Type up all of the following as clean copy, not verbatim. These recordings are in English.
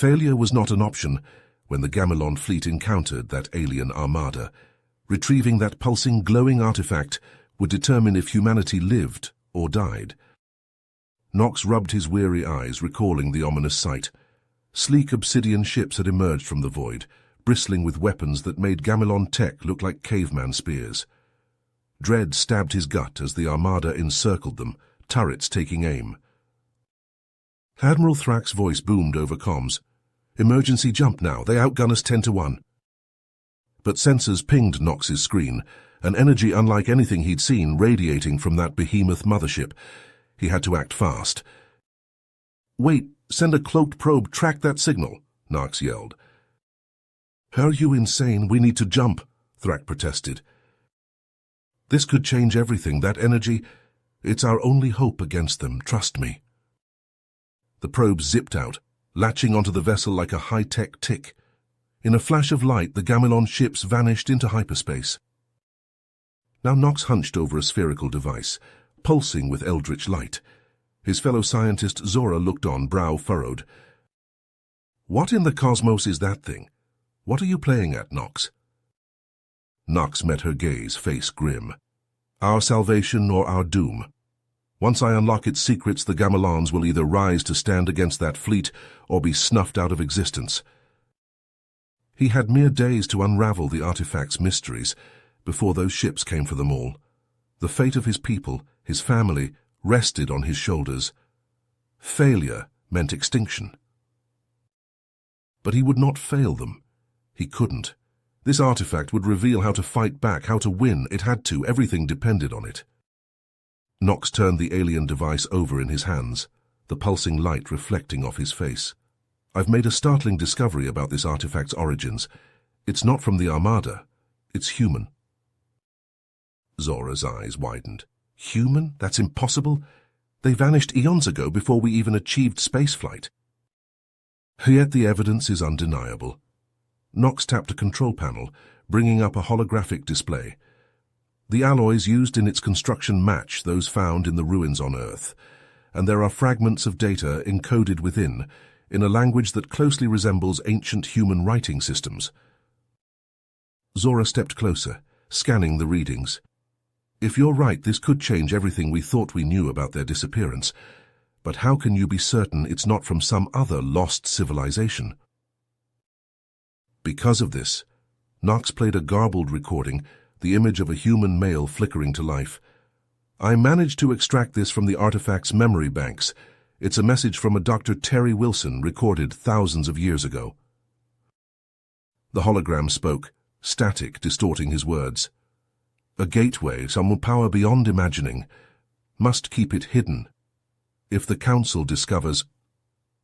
Failure was not an option when the Gamelon fleet encountered that alien armada. Retrieving that pulsing, glowing artifact would determine if humanity lived or died. Nox rubbed his weary eyes, recalling the ominous sight. Sleek obsidian ships had emerged from the void, bristling with weapons that made Gamelon tech look like caveman spears. Dread stabbed his gut as the armada encircled them, turrets taking aim. Admiral Thrack's voice boomed over comms. "Emergency jump now, they outgun us 10-1. But sensors pinged Nox's screen, an energy unlike anything he'd seen radiating from that behemoth mothership. He had to act fast. "Wait, send a cloaked probe, track that signal," Nox yelled. "Are you insane? We need to jump," Thrack protested. "This could change everything, that energy. It's our only hope against them, trust me." The probe zipped out, latching onto the vessel like a high-tech tick. In a flash of light, the Gamelon ships vanished into hyperspace. Now Nox hunched over a spherical device, pulsing with eldritch light. His fellow scientist Zora looked on, brow furrowed. "What in the cosmos is that thing? What are you playing at, Nox?" Nox met her gaze, face grim. "Our salvation or our doom. Once I unlock its secrets, the Gamelons will either rise to stand against that fleet or be snuffed out of existence." He had mere days to unravel the artifact's mysteries before those ships came for them all. The fate of his people, his family, rested on his shoulders. Failure meant extinction. But he would not fail them. He couldn't. This artifact would reveal how to fight back, how to win. It had to. Everything depended on it. Nox turned the alien device over in his hands, the pulsing light reflecting off his face. "I've made a startling discovery about this artifact's origins. It's not from the Armada. It's human." Zora's eyes widened. "Human? That's impossible. They vanished eons ago before we even achieved spaceflight." Yet the evidence is undeniable. Nox tapped a control panel, bringing up a holographic display. The alloys used in its construction match those found in the ruins on Earth, and there are fragments of data encoded within, in a language that closely resembles ancient human writing systems. Zora stepped closer, scanning the readings. "If you're right, this could change everything we thought we knew about their disappearance. But how can you be certain it's not from some other lost civilization?" Because of this, Nox played a garbled recording, the image of a human male flickering to life. "I managed to extract this from the artifact's memory banks. It's a message from a Dr. Terry Wilson, recorded thousands of years ago." The hologram spoke, static, distorting his words. "A gateway, some power beyond imagining. Must keep it hidden. If the Council discovers—"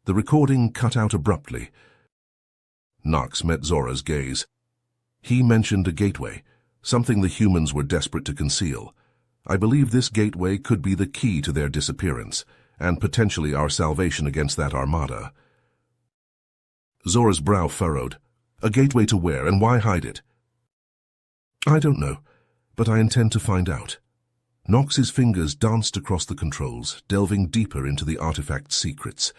The recording cut out abruptly. Nox met Zora's gaze. "He mentioned a gateway, something the humans were desperate to conceal. I believe this gateway could be the key to their disappearance, and potentially our salvation against that armada." Zora's brow furrowed. "A gateway to where, and why hide it?" "I don't know, but I intend to find out." Nox's fingers danced across the controls, delving deeper into the artifact's secrets.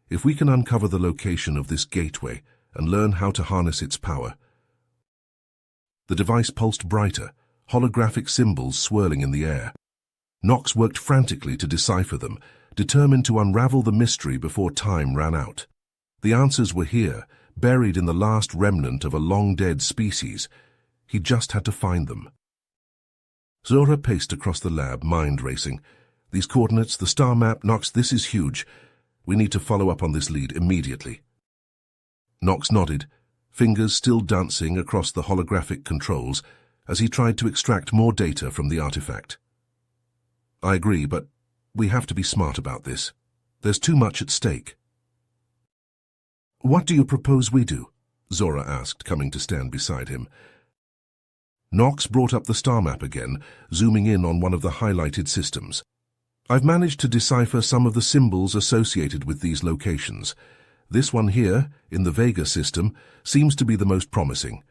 "If we can uncover the location of this gateway and learn how to harness its power—" The device pulsed brighter, holographic symbols swirling in the air. Nox worked frantically to decipher them, determined to unravel the mystery before time ran out. The answers were here, buried in the last remnant of a long-dead species. He just had to find them. Zora paced across the lab, mind racing. "These coordinates, the star map, Nox, this is huge. We need to follow up on this lead immediately." Nox nodded, fingers still dancing across the holographic controls as he tried to extract more data from the artifact. "I agree, but we have to be smart about this. There's too much at stake." "What do you propose we do?" Zora asked, coming to stand beside him. Nox brought up the star map again, zooming in on one of the highlighted systems. "I've managed to decipher some of the symbols associated with these locations. This one here, in the Vega system, seems to be the most promising.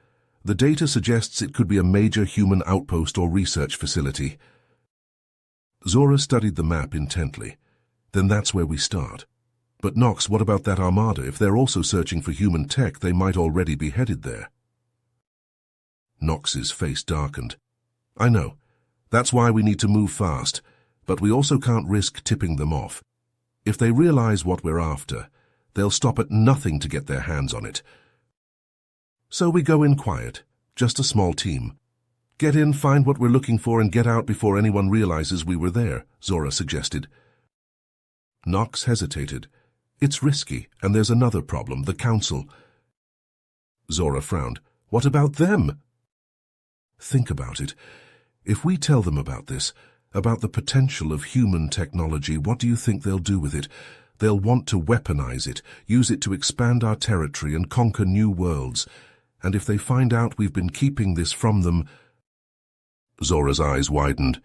The data suggests it could be a major human outpost or research facility." Zora studied the map intently. "Then that's where we start. But Nox, what about that Armada? If they're also searching for human tech, they might already be headed there. Nox's face darkened. I know. That's why we need to move fast, but we also can't risk tipping them off. If they realize what we're after, they'll stop at nothing to get their hands on it. So we go in quiet, just a small team. Get in, find what we're looking for, and get out before anyone realizes we were there, Zora suggested. Nox hesitated. It's risky, and there's another problem, the Council. Zora frowned. What about them? Think about it. If we tell them about this, about the potential of human technology, what do you think they'll do with it? They'll want to weaponize it, use it to expand our territory and conquer new worlds. And if they find out we've been keeping this from them... Zora's eyes widened.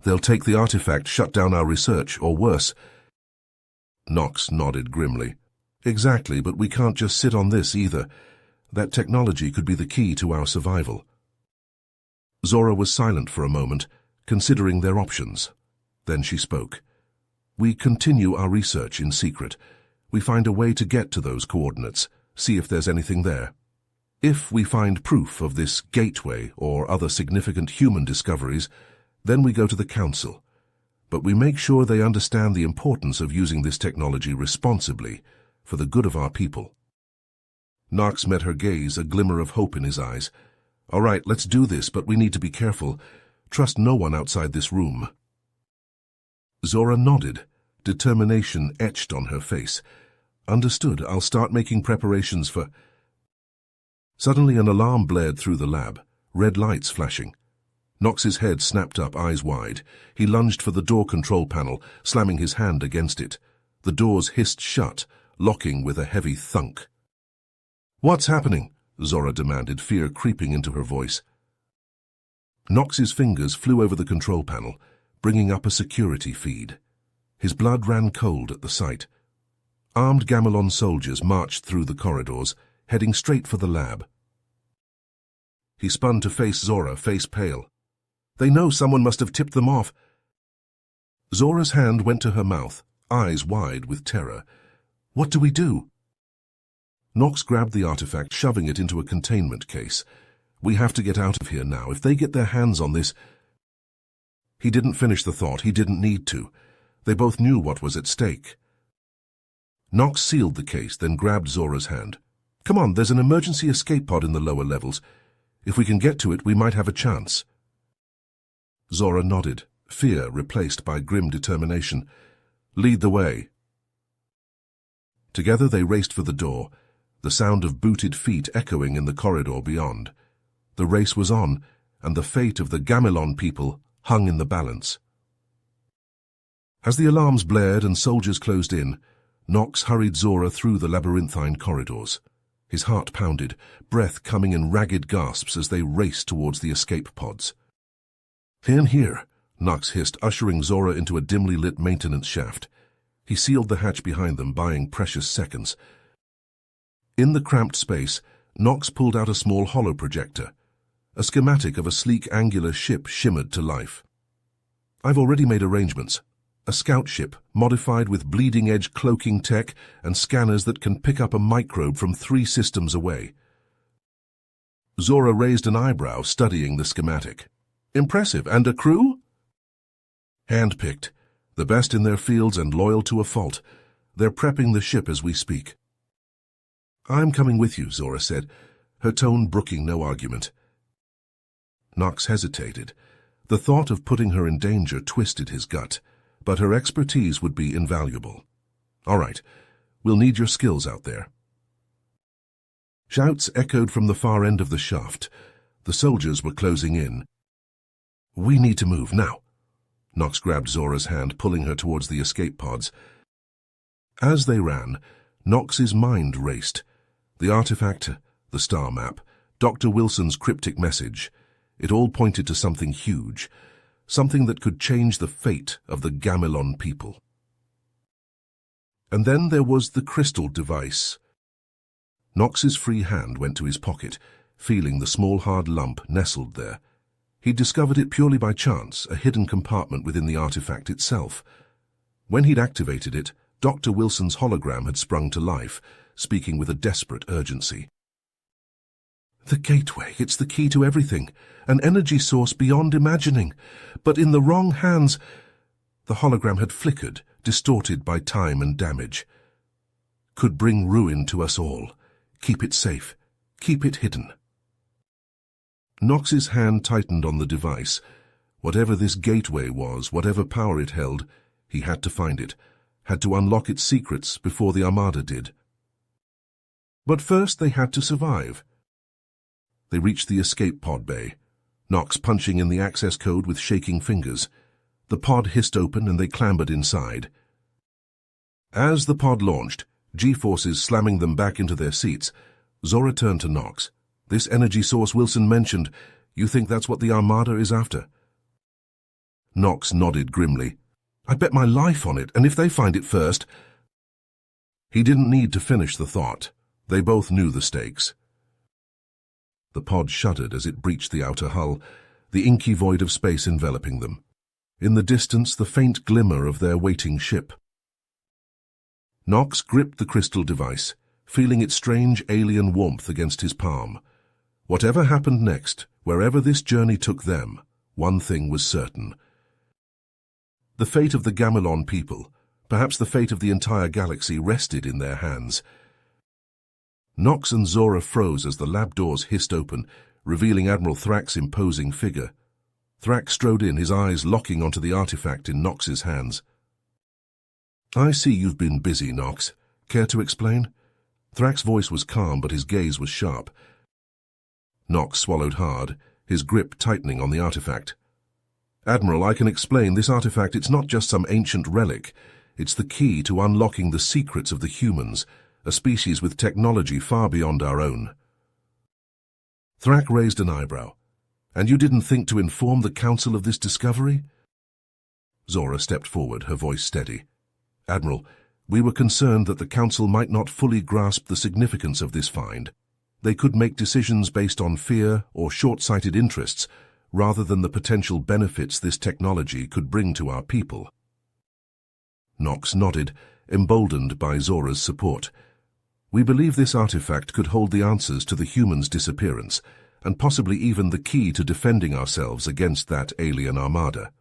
They'll take the artifact, shut down our research, or worse. Nox nodded grimly. Exactly, but we can't just sit on this either. That technology could be the key to our survival. Zora was silent for a moment, considering their options. Then she spoke. We continue our research in secret. We find a way to get to those coordinates, see if there's anything there. If we find proof of this gateway or other significant human discoveries, then we go to the Council. But we make sure they understand the importance of using this technology responsibly for the good of our people. Nox met her gaze, a glimmer of hope in his eyes. All right, let's do this, but we need to be careful. Trust no one outside this room. Zora nodded, determination etched on her face. Understood, I'll start making preparations for... Suddenly an alarm blared through the lab, red lights flashing. Nox's head snapped up, eyes wide. He lunged for the door control panel, slamming his hand against it. The doors hissed shut, locking with a heavy thunk. What's happening? Zora demanded, fear creeping into her voice. Nox's fingers flew over the control panel, bringing up a security feed. His blood ran cold at the sight. Armed Gamelon soldiers marched through the corridors, heading straight for the lab. He spun to face Zora, face pale. They know someone must have tipped them off. Zora's hand went to her mouth, eyes wide with terror. What do we do? Nox grabbed the artifact, shoving it into a containment case. We have to get out of here now. If they get their hands on this... He didn't finish the thought. He didn't need to. They both knew what was at stake. Nox sealed the case, then grabbed Zora's hand. Come on, there's an emergency escape pod in the lower levels. If we can get to it, we might have a chance. Zora nodded, fear replaced by grim determination. Lead the way. Together they raced for the door, the sound of booted feet echoing in the corridor beyond. The race was on, and the fate of the Gamelon people hung in the balance. As the alarms blared and soldiers closed in, Nox hurried Zora through the labyrinthine corridors. His heart pounded, breath coming in ragged gasps as they raced towards the escape pods. In here, Nox hissed, ushering Zora into a dimly lit maintenance shaft. He sealed the hatch behind them, buying precious seconds. In the cramped space, Nox pulled out a small holoprojector. A schematic of a sleek angular ship shimmered to life. I've already made arrangements. A scout ship, modified with bleeding-edge cloaking tech and scanners that can pick up a microbe from 3 systems away. Zora raised an eyebrow, studying the schematic. Impressive. And a crew? Hand-picked. The best in their fields and loyal to a fault. They're prepping the ship as we speak. I'm coming with you, Zora said, her tone brooking no argument. Nox hesitated. The thought of putting her in danger twisted his gut, but her expertise would be invaluable. All right, we'll need your skills out there. Shouts echoed from the far end of the shaft. The soldiers were closing in. We need to move now. Nox grabbed Zora's hand, pulling her towards the escape pods. As they ran, Nox's mind raced. The artifact, the star map, Dr. Wilson's cryptic message. It all pointed to something huge, something that could change the fate of the Gamelon people. And then there was the crystal device. Nox's free hand went to his pocket, feeling the small hard lump nestled there. He'd discovered it purely by chance, a hidden compartment within the artifact itself. When he'd activated it, Dr. Wilson's hologram had sprung to life, speaking with a desperate urgency. "The gateway, it's the key to everything, an energy source beyond imagining. But in the wrong hands—" The hologram had flickered, distorted by time and damage. "Could bring ruin to us all. Keep it safe. Keep it hidden." Knox's hand tightened on the device. Whatever this gateway was, whatever power it held, he had to find it, had to unlock its secrets before the Armada did. But first they had to survive. They reached the escape pod bay, Knox punching in the access code with shaking fingers. The pod hissed open and they clambered inside. As the pod launched, G-forces slamming them back into their seats, Zora turned to Knox. "This energy source Wilson mentioned, you think that's what the Armada is after?" Knox nodded grimly. "I'd bet my life on it, and if they find it first—" He didn't need to finish the thought. They both knew the stakes. The pod shuddered as it breached the outer hull, the inky void of space enveloping them. In the distance, the faint glimmer of their waiting ship. Knox gripped the crystal device, feeling its strange alien warmth against his palm. Whatever happened next, wherever this journey took them, one thing was certain. The fate of the Gamelon people, perhaps the fate of the entire galaxy, rested in their hands. Knox and Zora froze as the lab doors hissed open, revealing Admiral Thrack's imposing figure. Thrack strode in, his eyes locking onto the artifact in Knox's hands. "I see you've been busy, Knox. Care to explain?" Thrack's voice was calm, but his gaze was sharp. Knox swallowed hard, his grip tightening on the artifact. "Admiral, I can explain. This artifact, it's not just some ancient relic. It's the key to unlocking the secrets of the humans, a species with technology far beyond our own." Thrack raised an eyebrow. "And you didn't think to inform the Council of this discovery?" Zora stepped forward, her voice steady. "Admiral, we were concerned that the Council might not fully grasp the significance of this find. They could make decisions based on fear or short-sighted interests, rather than the potential benefits this technology could bring to our people." Knox nodded, emboldened by Zora's support. "We believe this artifact could hold the answers to the humans' disappearance, and possibly even the key to defending ourselves against that alien armada."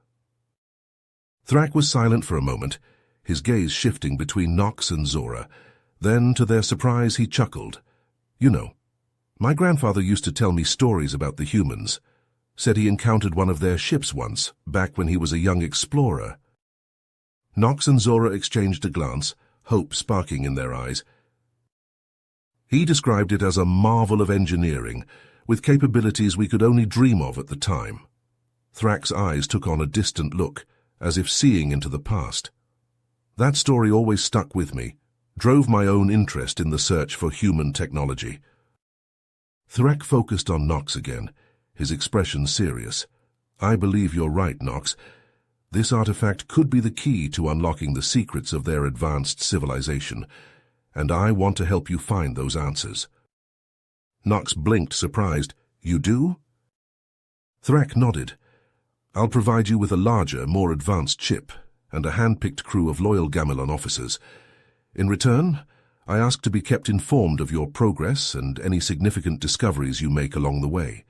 Thrack was silent for a moment, his gaze shifting between Knox and Zora. Then, to their surprise, he chuckled. "You know, my grandfather used to tell me stories about the humans. Said he encountered one of their ships once, back when he was a young explorer." Knox and Zora exchanged a glance, hope sparking in their eyes. "He described it as a marvel of engineering, with capabilities we could only dream of at the time." Thrack's eyes took on a distant look, as if seeing into the past. "That story always stuck with me, drove my own interest in the search for human technology." Thrack focused on Knox again, his expression serious. "I believe you're right, Knox. This artifact could be the key to unlocking the secrets of their advanced civilization, and I want to help you find those answers." Knox blinked, surprised. "You do?" Thrack nodded. "I'll provide you with a larger, more advanced ship, and a hand-picked crew of loyal Gamelon officers. In return, I ask to be kept informed of your progress and any significant discoveries you make along the way."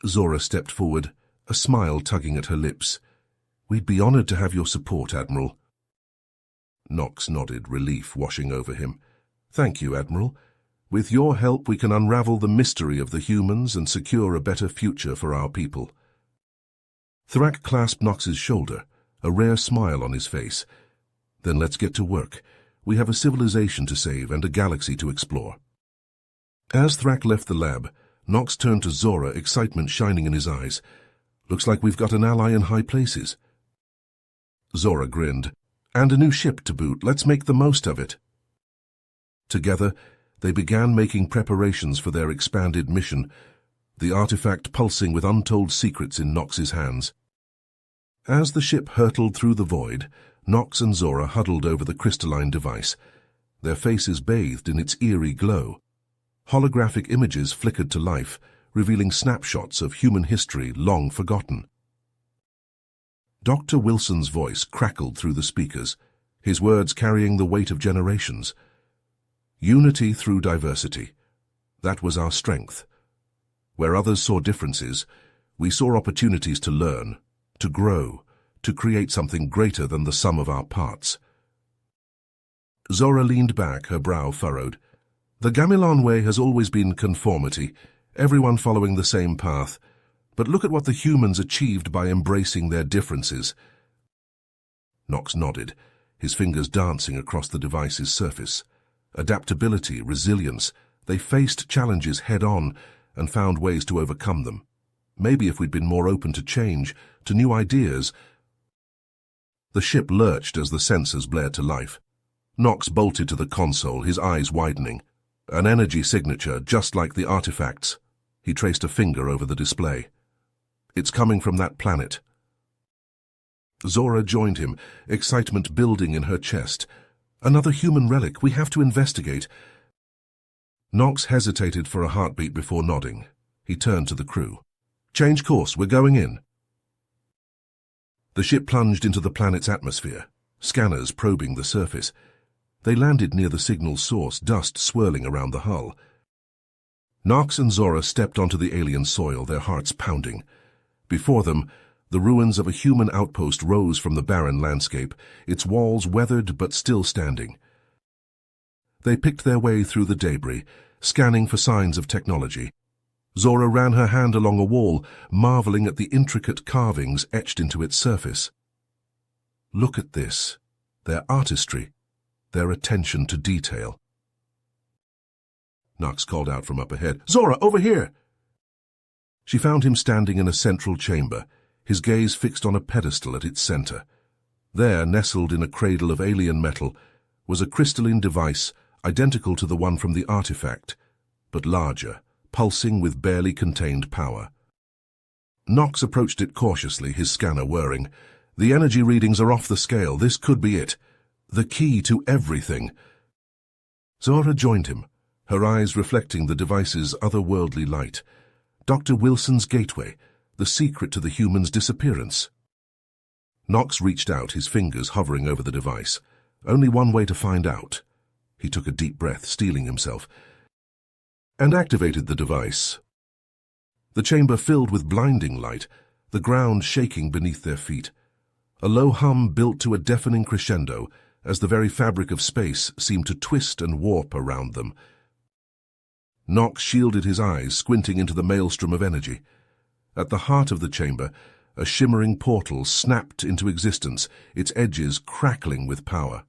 Zora stepped forward, a smile tugging at her lips. "We'd be honored to have your support, Admiral." Knox nodded, relief washing over him. "Thank you, Admiral. With your help we can unravel the mystery of the humans and secure a better future for our people." Thrack clasped Knox's shoulder, a rare smile on his face. "Then let's get to work. We have a civilization to save and a galaxy to explore." As Thrack left the lab, Knox turned to Zora, excitement shining in his eyes. "Looks like we've got an ally in high places." Zora grinned. "And a new ship to boot. Let's make the most of it." Together, they began making preparations for their expanded mission, the artifact pulsing with untold secrets in Knox's hands. As the ship hurtled through the void, Knox and Zora huddled over the crystalline device, their faces bathed in its eerie glow. Holographic images flickered to life, revealing snapshots of human history long forgotten. Dr. Wilson's voice crackled through the speakers, his words carrying the weight of generations. Unity through diversity. That was our strength. Where others saw differences, we saw opportunities to learn, to grow, to create something greater than the sum of our parts. Zora leaned back, her brow furrowed. The Gamilon way has always been conformity, everyone following the same path. But look at what the humans achieved by embracing their differences. Nox nodded, his fingers dancing across the device's surface. Adaptability, resilience, they faced challenges head-on and found ways to overcome them. Maybe if we'd been more open to change, to new ideas. The ship lurched as the sensors blared to life. Nox bolted to the console, his eyes widening. An energy signature, just like the artifacts. He traced a finger over the display. It's coming from that planet. Zora joined him, excitement building in her chest. Another human relic, we have to investigate. Nox hesitated for a heartbeat before nodding. He turned to the crew. Change course, we're going in. The ship plunged into the planet's atmosphere, scanners probing the surface. They landed near the signal source, dust swirling around the hull. Nox and Zora stepped onto the alien soil, their hearts pounding. Before them, the ruins of a human outpost rose from the barren landscape, its walls weathered but still standing. They picked their way through the debris, scanning for signs of technology. Zora ran her hand along a wall, marveling at the intricate carvings etched into its surface. Look at this, their artistry, their attention to detail. Nox called out from up ahead, Zora, over here! She found him standing in a central chamber, his gaze fixed on a pedestal at its center. There, nestled in a cradle of alien metal, was a crystalline device identical to the one from the artifact, but larger, pulsing with barely contained power. Nox approached it cautiously, his scanner whirring. The energy readings are off the scale. This could be it. The key to everything. Zora joined him, her eyes reflecting the device's otherworldly light. Dr. Wilson's gateway, the secret to the human's disappearance. Nox reached out, his fingers hovering over the device. Only one way to find out. He took a deep breath, steeling himself, and activated the device. The chamber filled with blinding light, the ground shaking beneath their feet. A low hum built to a deafening crescendo as the very fabric of space seemed to twist and warp around them. Nox shielded his eyes, squinting into the maelstrom of energy. At the heart of the chamber, a shimmering portal snapped into existence, its edges crackling with power.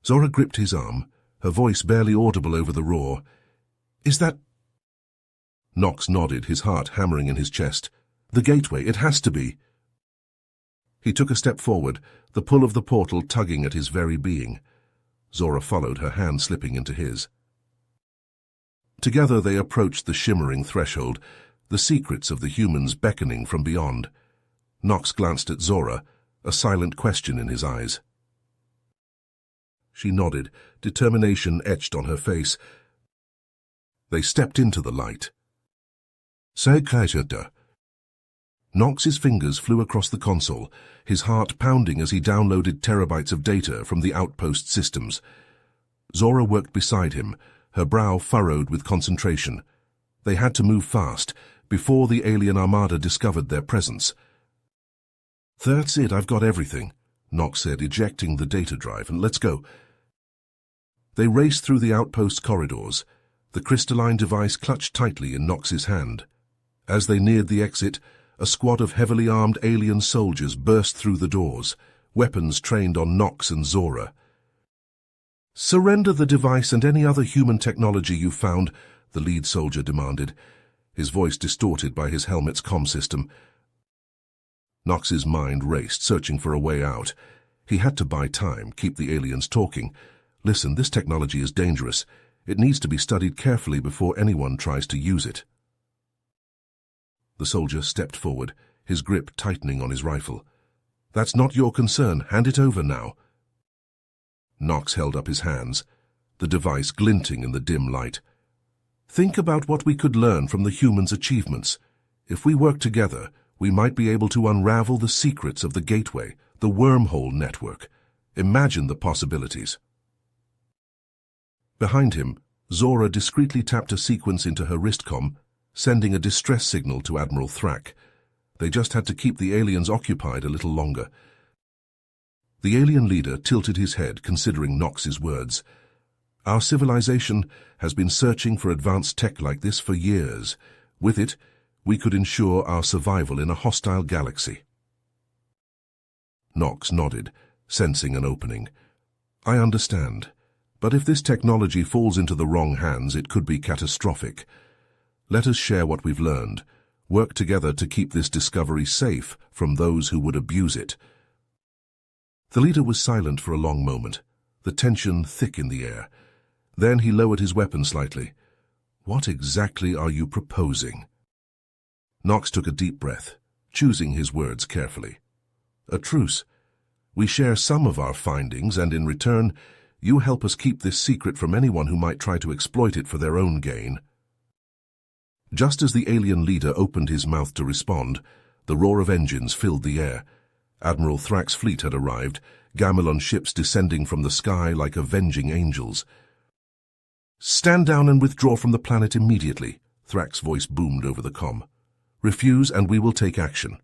Zora gripped his arm, her voice barely audible over the roar. Is that... Nox nodded, his heart hammering in his chest. The gateway, it has to be. He took a step forward, the pull of the portal tugging at his very being. Zora followed, her hand slipping into his. Together they approached the shimmering threshold, the secrets of the humans beckoning from beyond. Nox glanced at Zora, a silent question in his eyes. She nodded, determination etched on her face. They stepped into the light. Secretor. Nox's fingers flew across the console, his heart pounding as he downloaded terabytes of data from the outpost systems. Zora worked beside him, her brow furrowed with concentration. They had to move fast, before the alien Armada discovered their presence. That's it, I've got everything, Nox said, ejecting the data drive, and let's go. They raced through the outpost corridors, the crystalline device clutched tightly in Nox's hand. As they neared the exit, a squad of heavily armed alien soldiers burst through the doors, weapons trained on Nox and Zora. Surrender the device and any other human technology you found, the lead soldier demanded, his voice distorted by his helmet's comm system. Nox's mind raced, searching for a way out. He had to buy time, keep the aliens talking. Listen, this technology is dangerous. It needs to be studied carefully before anyone tries to use it. The soldier stepped forward, his grip tightening on his rifle. That's not your concern. Hand it over now. Nox held up his hands, the device glinting in the dim light. Think about what we could learn from the humans' achievements. If we work together, we might be able to unravel the secrets of the gateway, the wormhole network. Imagine the possibilities. Behind him, Zora discreetly tapped a sequence into her wristcom, sending a distress signal to Admiral Thrak. They just had to keep the aliens occupied a little longer. The alien leader tilted his head, considering Nox's words. Our civilization has been searching for advanced tech like this for years. With it, we could ensure our survival in a hostile galaxy. Nox nodded, sensing an opening. I understand, but if this technology falls into the wrong hands, it could be catastrophic. Let us share what we've learned, work together to keep this discovery safe from those who would abuse it. The leader was silent for a long moment, the tension thick in the air. Then he lowered his weapon slightly. What exactly are you proposing? Nox took a deep breath, choosing his words carefully. A truce. We share some of our findings, and in return, you help us keep this secret from anyone who might try to exploit it for their own gain. Just as the alien leader opened his mouth to respond, the roar of engines filled the air. Admiral Thrak's fleet had arrived, Gamilon ships descending from the sky like avenging angels. Stand down and withdraw from the planet immediately, Thrak's voice boomed over the comm. Refuse and we will take action.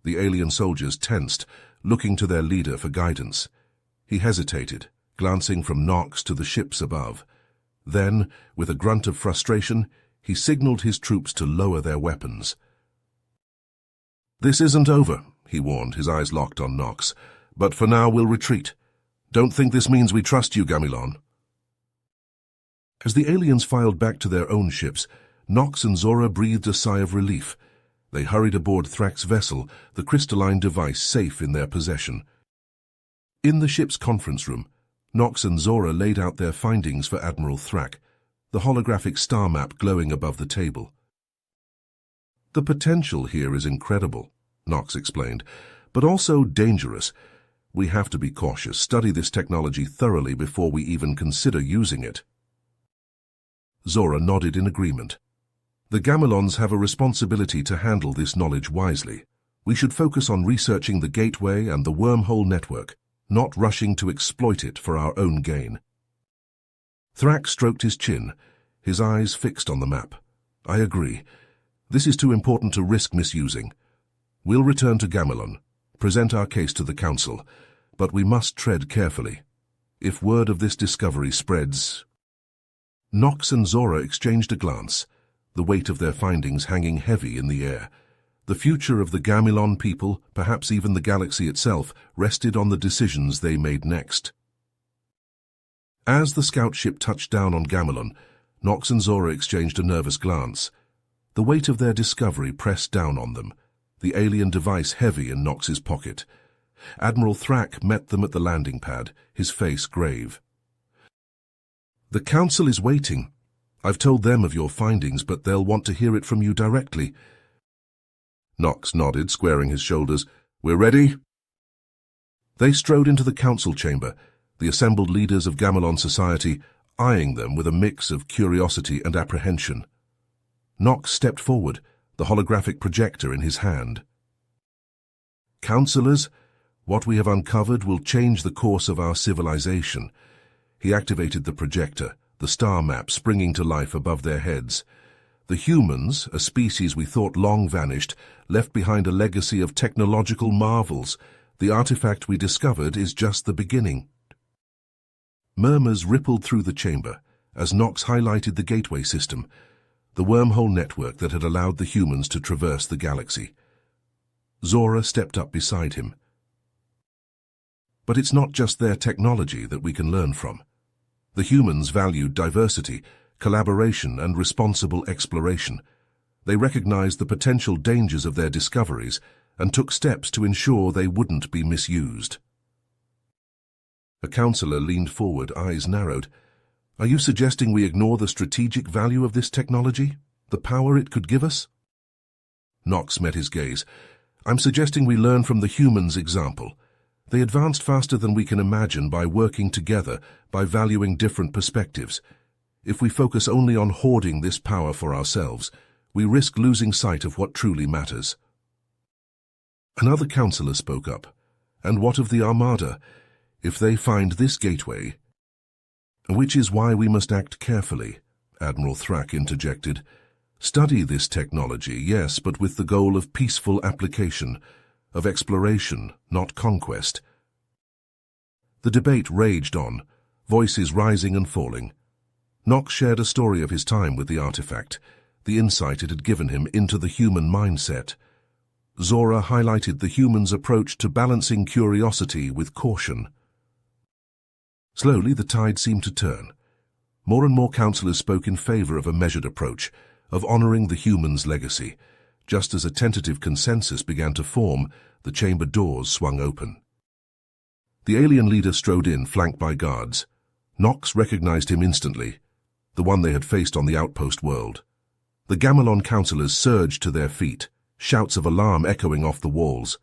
The alien soldiers tensed, looking to their leader for guidance. He hesitated, glancing from Nox to the ships above. Then, with a grunt of frustration, he signaled his troops to lower their weapons. This isn't over, he warned, his eyes locked on Nox. But for now we'll retreat. Don't think this means we trust you, Gamilon. As the aliens filed back to their own ships, Nox and Zora breathed a sigh of relief. They hurried aboard Thrak's vessel, the crystalline device safe in their possession. In the ship's conference room, Nox and Zora laid out their findings for Admiral Thrak, the holographic star map glowing above the table. The potential here is incredible, Nox explained, but also dangerous. We have to be cautious, study this technology thoroughly before we even consider using it. Zora nodded in agreement. The Gamilons have a responsibility to handle this knowledge wisely. We should focus on researching the gateway and the wormhole network, not rushing to exploit it for our own gain. Thrak stroked his chin, his eyes fixed on the map. I agree. This is too important to risk misusing. We'll return to Gamilon, present our case to the Council, but we must tread carefully. If word of this discovery spreads... Nox and Zora exchanged a glance, the weight of their findings hanging heavy in the air. The future of the Gamilon people, perhaps even the galaxy itself, rested on the decisions they made next. As the scout ship touched down on Gamilon, Nox and Zora exchanged a nervous glance. The weight of their discovery pressed down on them, the alien device heavy in Nox's pocket. Admiral Thrak met them at the landing pad, his face grave. The Council is waiting. I've told them of your findings, but they'll want to hear it from you directly. Nox nodded, squaring his shoulders. We're ready? They strode into the council chamber, the assembled leaders of Gamilon society eyeing them with a mix of curiosity and apprehension. Nox stepped forward, the holographic projector in his hand. Councillors, what we have uncovered will change the course of our civilization. He activated the projector, the star map springing to life above their heads. The humans, a species we thought long vanished, left behind a legacy of technological marvels. The artifact we discovered is just the beginning. Murmurs rippled through the chamber as Nox highlighted the gateway system, the wormhole network that had allowed the humans to traverse the galaxy. Zora stepped up beside him. But it's not just their technology that we can learn from. The humans valued diversity, collaboration, and responsible exploration. They recognized the potential dangers of their discoveries and took steps to ensure they wouldn't be misused. A councillor leaned forward, eyes narrowed. Are you suggesting we ignore the strategic value of this technology? The power it could give us? Nox met his gaze. I'm suggesting we learn from the humans' example. They advanced faster than we can imagine by working together, by valuing different perspectives. If we focus only on hoarding this power for ourselves, we risk losing sight of what truly matters. Another councillor spoke up. And what of the Armada? If they find this gateway... Which is why we must act carefully, Admiral Thrak interjected. Study this technology, yes, but with the goal of peaceful application, of exploration, not conquest. The debate raged on, voices rising and falling. Nox shared a story of his time with the artifact, the insight it had given him into the human mindset. Zora highlighted the human's approach to balancing curiosity with caution. Slowly, the tide seemed to turn. More and more councillors spoke in favor of a measured approach, of honoring the human's legacy. Just as a tentative consensus began to form, the chamber doors swung open. The alien leader strode in, flanked by guards. Nox recognized him instantly, the one they had faced on the outpost world. The Gamelon councillors surged to their feet, shouts of alarm echoing off the walls.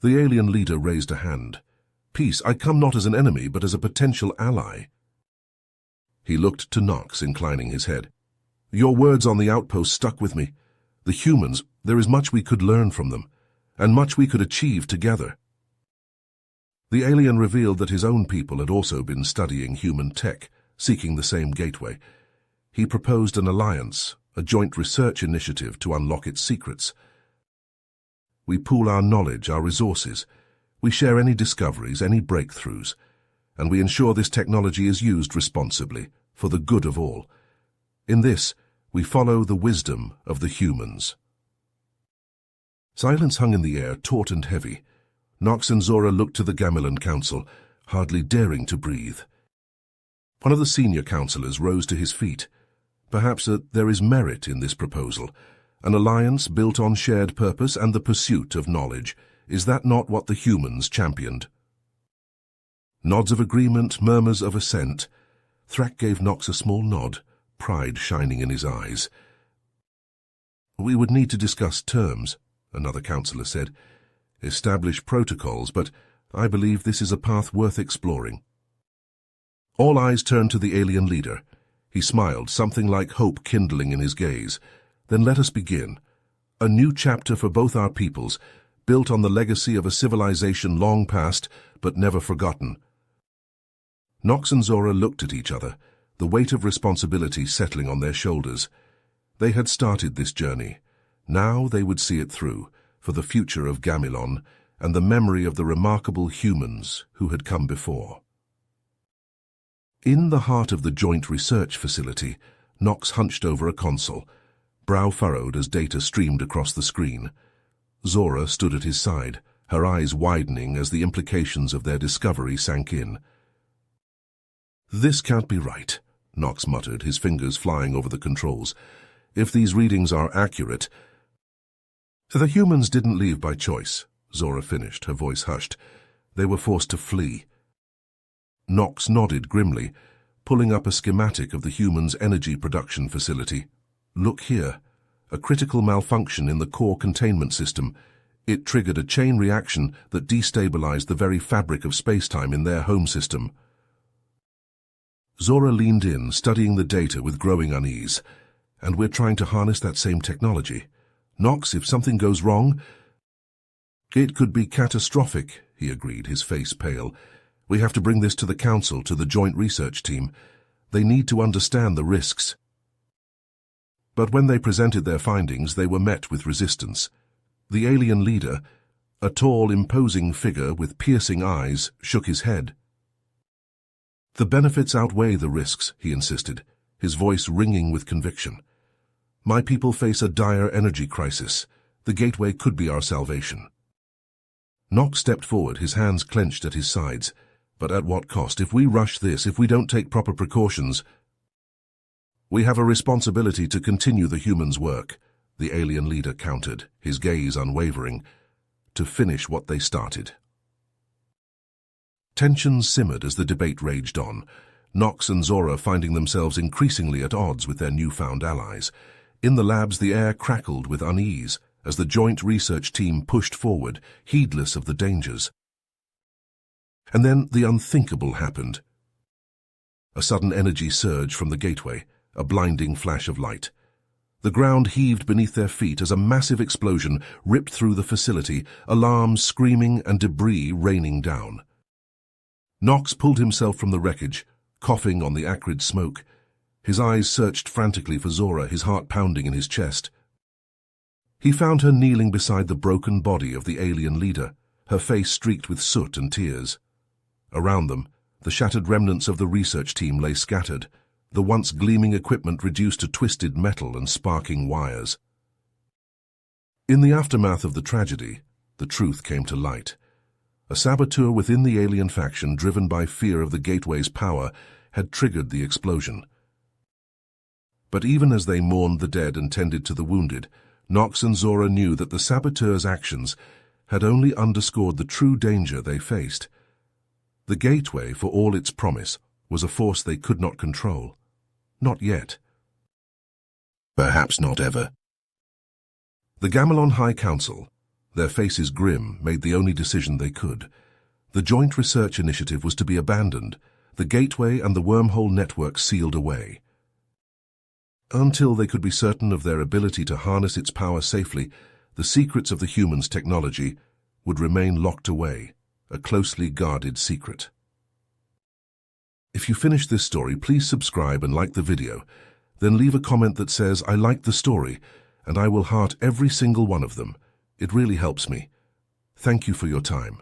The alien leader raised a hand. "Peace, I come not as an enemy, but as a potential ally." He looked to Nox, inclining his head. "Your words on the outpost stuck with me. The humans, there is much we could learn from them, and much we could achieve together." The alien revealed that his own people had also been studying human tech, seeking the same gateway. He proposed an alliance, a joint research initiative to unlock its secrets. "We pool our knowledge, our resources. We share any discoveries, any breakthroughs, and we ensure this technology is used responsibly, for the good of all. In this, we follow the wisdom of the humans." Silence hung in the air, taut and heavy. Nox and Zora looked to the Gamelon Council, hardly daring to breathe. One of the senior councillors rose to his feet. "Perhaps there is merit in this proposal, an alliance built on shared purpose and the pursuit of knowledge. Is that not what the humans championed?" Nods of agreement, murmurs of assent. Thrak gave Nox a small nod, pride shining in his eyes. "We would need to discuss terms," another councillor said. "Establish protocols, but I believe this is a path worth exploring." All eyes turned to the alien leader. He smiled, something like hope kindling in his gaze. "Then let us begin. A new chapter for both our peoples, built on the legacy of a civilization long past, but never forgotten." Nox and Zora looked at each other, the weight of responsibility settling on their shoulders. They had started this journey. Now they would see it through, for the future of Gamelon and the memory of the remarkable humans who had come before. In the heart of the joint research facility, Nox hunched over a console, brow furrowed as data streamed across the screen. Zora stood at his side, her eyes widening as the implications of their discovery sank in. "This can't be right," Nox muttered, his fingers flying over the controls. "If these readings are accurate..." "The humans didn't leave by choice," Zora finished, her voice hushed. "They were forced to flee." Nox nodded grimly, pulling up a schematic of the humans' energy production facility. "Look here. A critical malfunction in the core containment system. It triggered a chain reaction that destabilized the very fabric of space-time in their home system." Zora leaned in, studying the data with growing unease. "And we're trying to harness that same technology. Nox, if something goes wrong..." "It could be catastrophic," he agreed, his face pale. "We have to bring this to the Council, to the Joint Research Team. They need to understand the risks." But when they presented their findings, they were met with resistance. The alien leader, a tall, imposing figure with piercing eyes, shook his head. "The benefits outweigh the risks," he insisted, his voice ringing with conviction. "My people face a dire energy crisis. The gateway could be our salvation." Nox stepped forward, his hands clenched at his sides. "But at what cost? If we rush this, if we don't take proper precautions..." "We have a responsibility to continue the humans' work," the alien leader countered, his gaze unwavering. "To finish what they started." Tensions simmered as the debate raged on, Nox and Zora finding themselves increasingly at odds with their newfound allies. In the labs, the air crackled with unease as the joint research team pushed forward, heedless of the dangers. And then the unthinkable happened. A sudden energy surge from the gateway, a blinding flash of light. The ground heaved beneath their feet as a massive explosion ripped through the facility, alarms screaming and debris raining down. Nox pulled himself from the wreckage, coughing on the acrid smoke. His eyes searched frantically for Zora, his heart pounding in his chest. He found her kneeling beside the broken body of the alien leader, her face streaked with soot and tears. Around them, the shattered remnants of the research team lay scattered, the once gleaming equipment reduced to twisted metal and sparking wires. In the aftermath of the tragedy, the truth came to light. A saboteur within the alien faction, driven by fear of the Gateway's power, had triggered the explosion. But even as they mourned the dead and tended to the wounded, Nox and Zora knew that the saboteur's actions had only underscored the true danger they faced. The Gateway, for all its promise, was a force they could not control. Not yet. Perhaps not ever. The Gamelon High Council, their faces grim, made the only decision they could. The joint research initiative was to be abandoned, the Gateway and the wormhole network sealed away. Until they could be certain of their ability to harness its power safely, the secrets of the humans' technology would remain locked away, a closely guarded secret. If you finished this story, please subscribe and like the video. Then leave a comment that says, "I liked the story," and I will heart every single one of them. It really helps me. Thank you for your time.